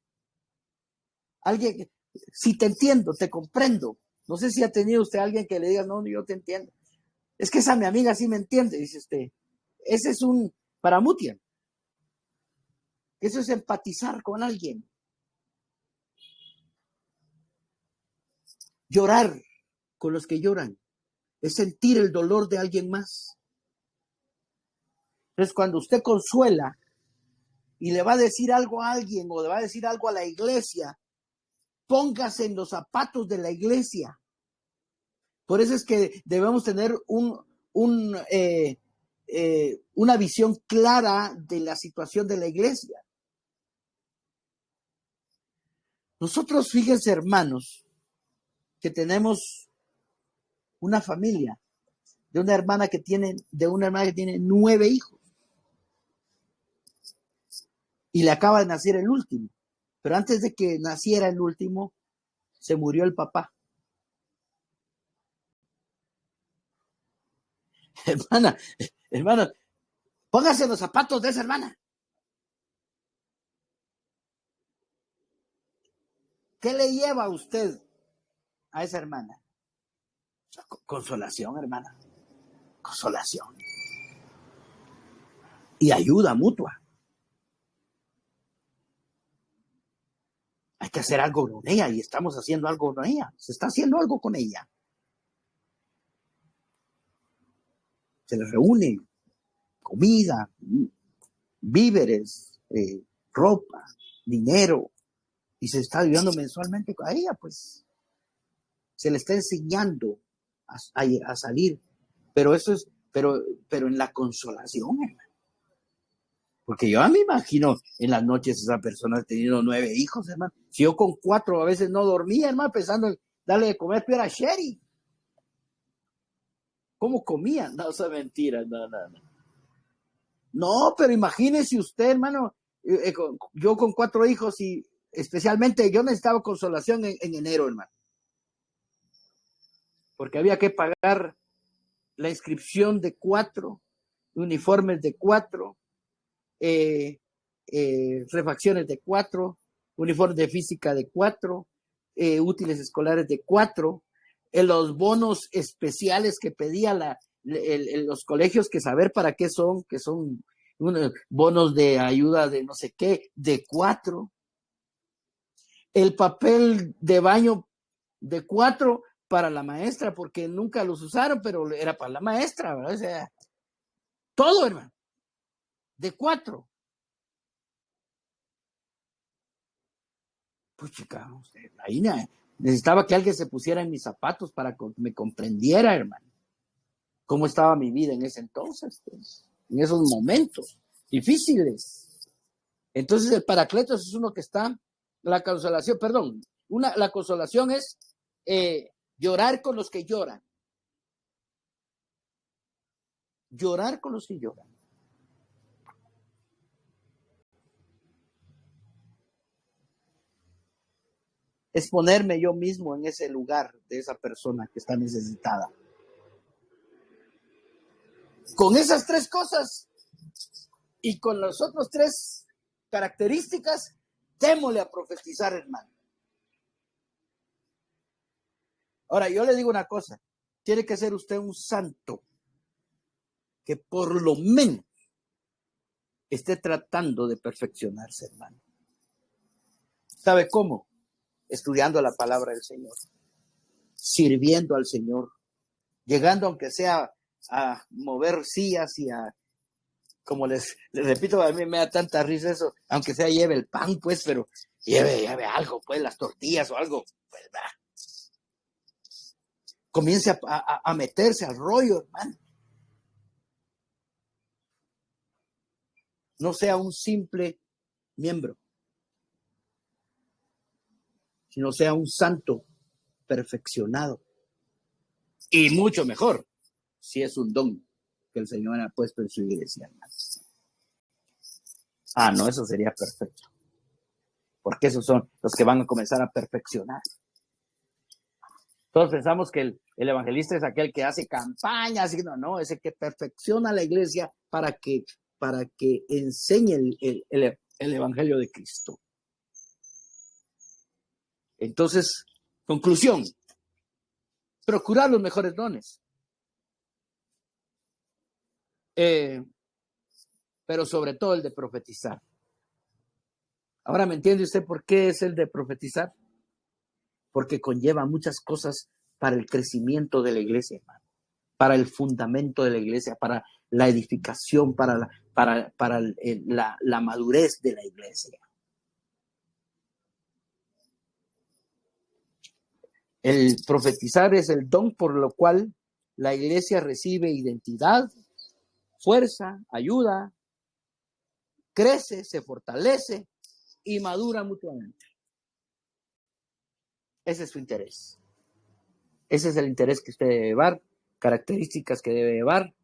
A: Alguien, si te entiendo, te comprendo. No sé si ha tenido usted a alguien que le diga, no, yo te entiendo. Es que esa mi amiga sí me entiende, dice usted. Ese es un paramutian. Eso es empatizar con alguien. Llorar con los que lloran. Es sentir el dolor de alguien más. Entonces, cuando usted consuela y le va a decir algo a alguien o le va a decir algo a la iglesia, póngase en los zapatos de la iglesia. Por eso es que debemos tener una visión clara de la situación de la iglesia. Nosotros, fíjense, hermanos, que tenemos una familia de una hermana que tiene 9 hijos. Y le acaba de nacer el último. Pero antes de que naciera el último, se murió el papá. Hermana, póngase los zapatos de esa hermana. ¿Qué le lleva a usted a esa hermana? Consolación, hermana. Consolación. Y ayuda mutua. Hay que hacer algo con ella y estamos haciendo algo con ella. Se está haciendo algo con ella. Se le reúne comida, víveres, ropa, dinero, y se está ayudando mensualmente a ella, pues. Se le está enseñando a salir. Pero eso es, pero en la consolación, hermano. Porque yo me imagino en las noches esa persona teniendo 9 hijos, hermano. Si yo con 4 a veces no dormía, hermano, pensando en darle de comer, pero a Sherry. ¿Cómo comían? No, eso es mentira, no. No, pero imagínese usted, hermano, yo con 4 hijos y especialmente yo necesitaba consolación en enero, hermano. Porque había que pagar la inscripción de 4, uniformes de 4, refacciones de 4, uniformes de física de 4, útiles escolares de 4, los bonos especiales que pedía los colegios, que saber para qué son, que son unos bonos de ayuda de no sé qué, de 4, el papel de baño de 4 para la maestra, porque nunca los usaron, pero era para la maestra, ¿verdad? O sea, todo, hermano, de 4. Pues chica, ahí necesitaba que alguien se pusiera en mis zapatos para que me comprendiera, hermano, cómo estaba mi vida en ese entonces, pues, en esos momentos difíciles. Entonces el paracletos es uno que está, la consolación, perdón, la consolación es llorar con los que lloran. Llorar con los que lloran. Es ponerme yo mismo en ese lugar de esa persona que está necesitada. Con esas 3 cosas y con las otras 3 características, démosle a profetizar, hermano. Ahora, yo le digo una cosa. Tiene que ser usted un santo que por lo menos esté tratando de perfeccionarse, hermano. ¿Sabe cómo? Estudiando la palabra del Señor, sirviendo al Señor, llegando aunque sea a mover sillas y a, como les repito, a mí me da tanta risa eso, aunque sea lleve el pan, pues, pero lleve algo, pues, las tortillas o algo, pues, comience a meterse al rollo, hermano. No sea un simple miembro, sino sea un santo perfeccionado. Y mucho mejor si es un don que el Señor ha puesto en su iglesia, hermano. Ah, no, eso sería perfecto. Porque esos son los que van a comenzar a perfeccionar. Todos pensamos que el evangelista es aquel que hace campañas, y no, es el que perfecciona la iglesia para que enseñe el evangelio de Cristo. Entonces, conclusión, procurar los mejores dones. Pero sobre todo el de profetizar. Ahora, ¿me entiende usted por qué es el de profetizar? Porque conlleva muchas cosas para el crecimiento de la iglesia, hermano, para el fundamento de la iglesia, para la edificación, para la madurez de la iglesia. El profetizar es el don por lo cual la iglesia recibe identidad, fuerza, ayuda, crece, se fortalece y madura mutuamente. Ese es su interés. Ese es el interés que usted debe llevar, características que debe llevar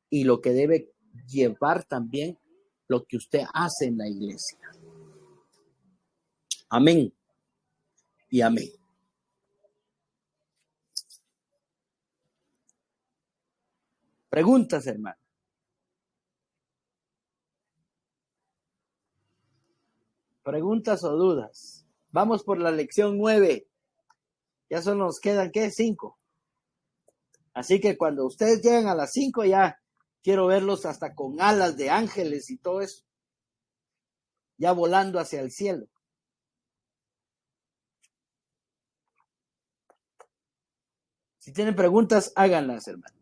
A: y lo que debe llevar también lo que usted hace en la iglesia. Amén y amén. Preguntas, hermano. Preguntas o dudas. Vamos por la lección 9. Ya solo nos quedan, ¿qué? 5. Así que cuando ustedes lleguen a las 5 ya quiero verlos hasta con alas de ángeles y todo eso. Ya volando hacia el cielo. Si tienen preguntas, háganlas, hermano.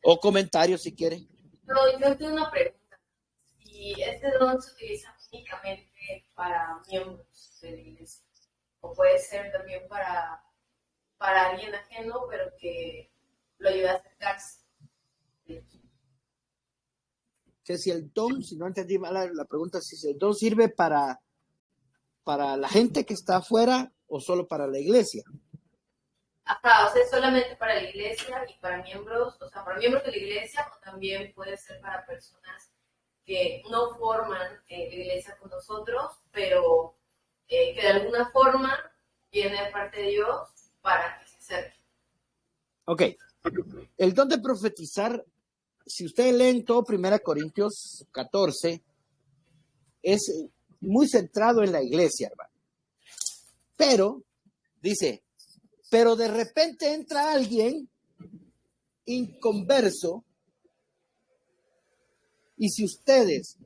A: O comentarios si quieren.
B: No, yo tengo una pregunta. ¿Y este don se utiliza únicamente para miembros de la iglesia? ¿O puede ser también para alguien ajeno, pero que lo ayude a acercarse?
A: Que si el don, si no entendí mal la pregunta, si el don sirve para la gente que está afuera o solo para la iglesia.
B: Ajá, o sea, solamente para la iglesia y para miembros, o sea, para miembros de la iglesia, o también puede ser para personas que no forman la iglesia con nosotros, pero que de alguna forma viene de parte de Dios para que se acerquen.
A: Ok. El don de profetizar, si ustedes leen todo 1 Corintios 14, es muy centrado en la iglesia, hermano. Pero, dice, pero de repente entra alguien inconverso y si ustedes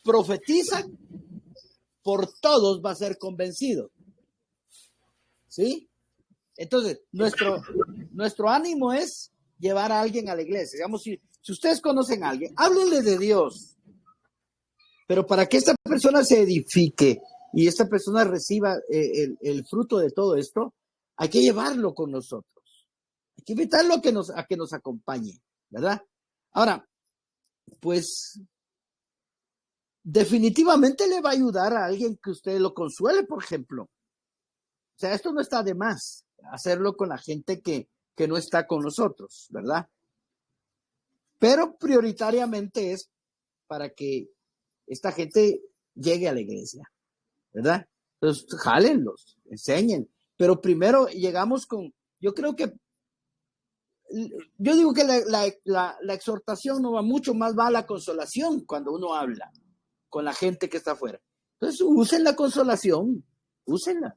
A: profetizan, por todos va a ser convencido. ¿Sí? Entonces, nuestro ánimo es llevar a alguien a la iglesia. Digamos, si ustedes conocen a alguien, háblenle de Dios. Pero para que esta persona se edifique y esta persona reciba el fruto de todo esto, hay que llevarlo con nosotros. Hay que invitarlo a que nos acompañe, ¿verdad? Ahora, pues, definitivamente le va a ayudar a alguien que usted lo consuele, por ejemplo. O sea, esto no está de más, hacerlo con la gente que no está con nosotros, ¿verdad? Pero prioritariamente es para que esta gente llegue a la iglesia, ¿verdad? Entonces, jálenlos, enseñen. Pero primero llegamos con, yo digo que la exhortación no va mucho más, va a la consolación cuando uno habla con la gente que está afuera. Entonces, usen la consolación, úsenla.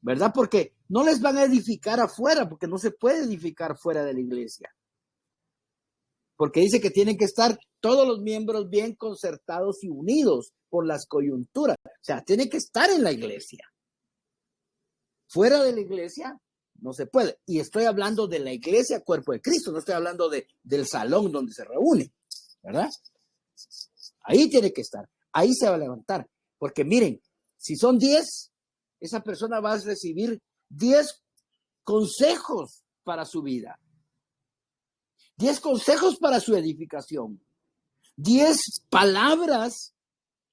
A: ¿Verdad? Porque no les van a edificar afuera, porque no se puede edificar fuera de la iglesia. porque dice que tienen que estar todos los miembros bien concertados y unidos por las coyunturas. O sea, tienen que estar en la iglesia. Fuera de la iglesia no se puede. Y estoy hablando de la iglesia, cuerpo de Cristo, no estoy hablando del salón donde se reúne, ¿verdad? Ahí tiene que estar, ahí se va a levantar. Porque miren, si son 10, esa persona va a recibir 10 consejos para su vida, 10 consejos para su edificación, 10 palabras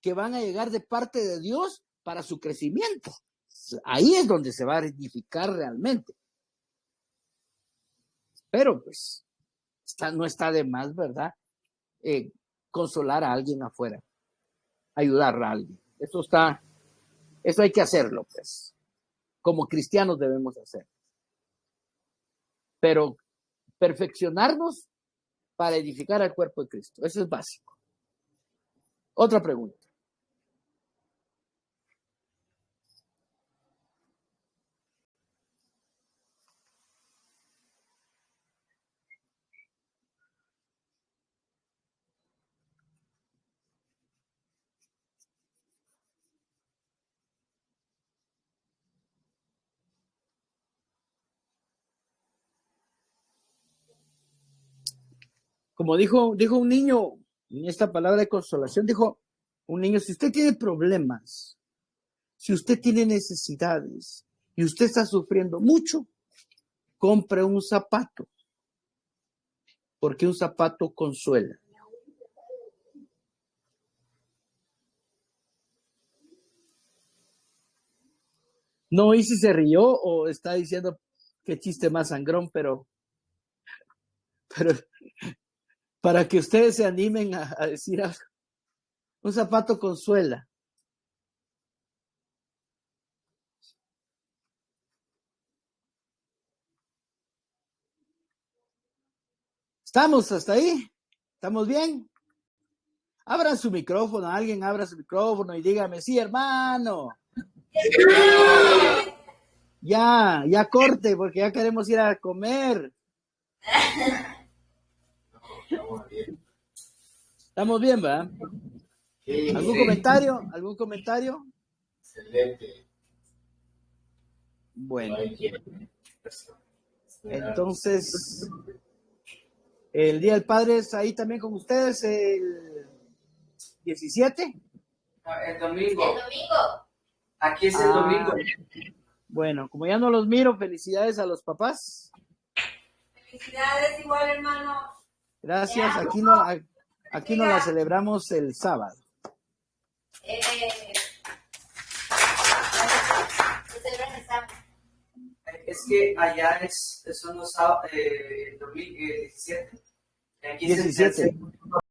A: que van a llegar de parte de Dios para su crecimiento. Ahí es donde se va a edificar realmente. Pero pues no está de más, ¿verdad? Consolar a alguien afuera, ayudar a alguien. Eso hay que hacerlo, pues. Como cristianos debemos hacerlo. Pero perfeccionarnos para edificar al cuerpo de Cristo. Eso es básico. Otra pregunta. Como dijo un niño en esta palabra de consolación, dijo un niño, si usted tiene problemas, si usted tiene necesidades y usted está sufriendo mucho, compre un zapato, porque un zapato consuela. No, y si se rió o está diciendo qué chiste más sangrón, pero para que ustedes se animen a decir algo. Un zapato consuela. ¿Estamos hasta ahí? ¿Estamos bien? Abran su micrófono, alguien abra su micrófono y dígame, sí, hermano. Ya corte, porque ya queremos ir a comer. Estamos bien, ¿verdad?
C: Sí,
A: ¿Algún
C: sí.
A: comentario? ¿Algún comentario?
C: Excelente.
A: Bueno,
C: No hay quien.
A: entonces, el Día del Padre es ahí también con ustedes, el 17.
D: El domingo.
B: El domingo.
D: Aquí es el domingo.
A: Bueno, como ya no los miro, felicidades a los papás.
E: Felicidades igual, hermano.
A: Gracias. Aquí no la celebramos el sábado.
B: Se celebra el sábado.
D: Es que allá son los sábados, el domingo 17. Aquí es el
A: 17.
D: tercer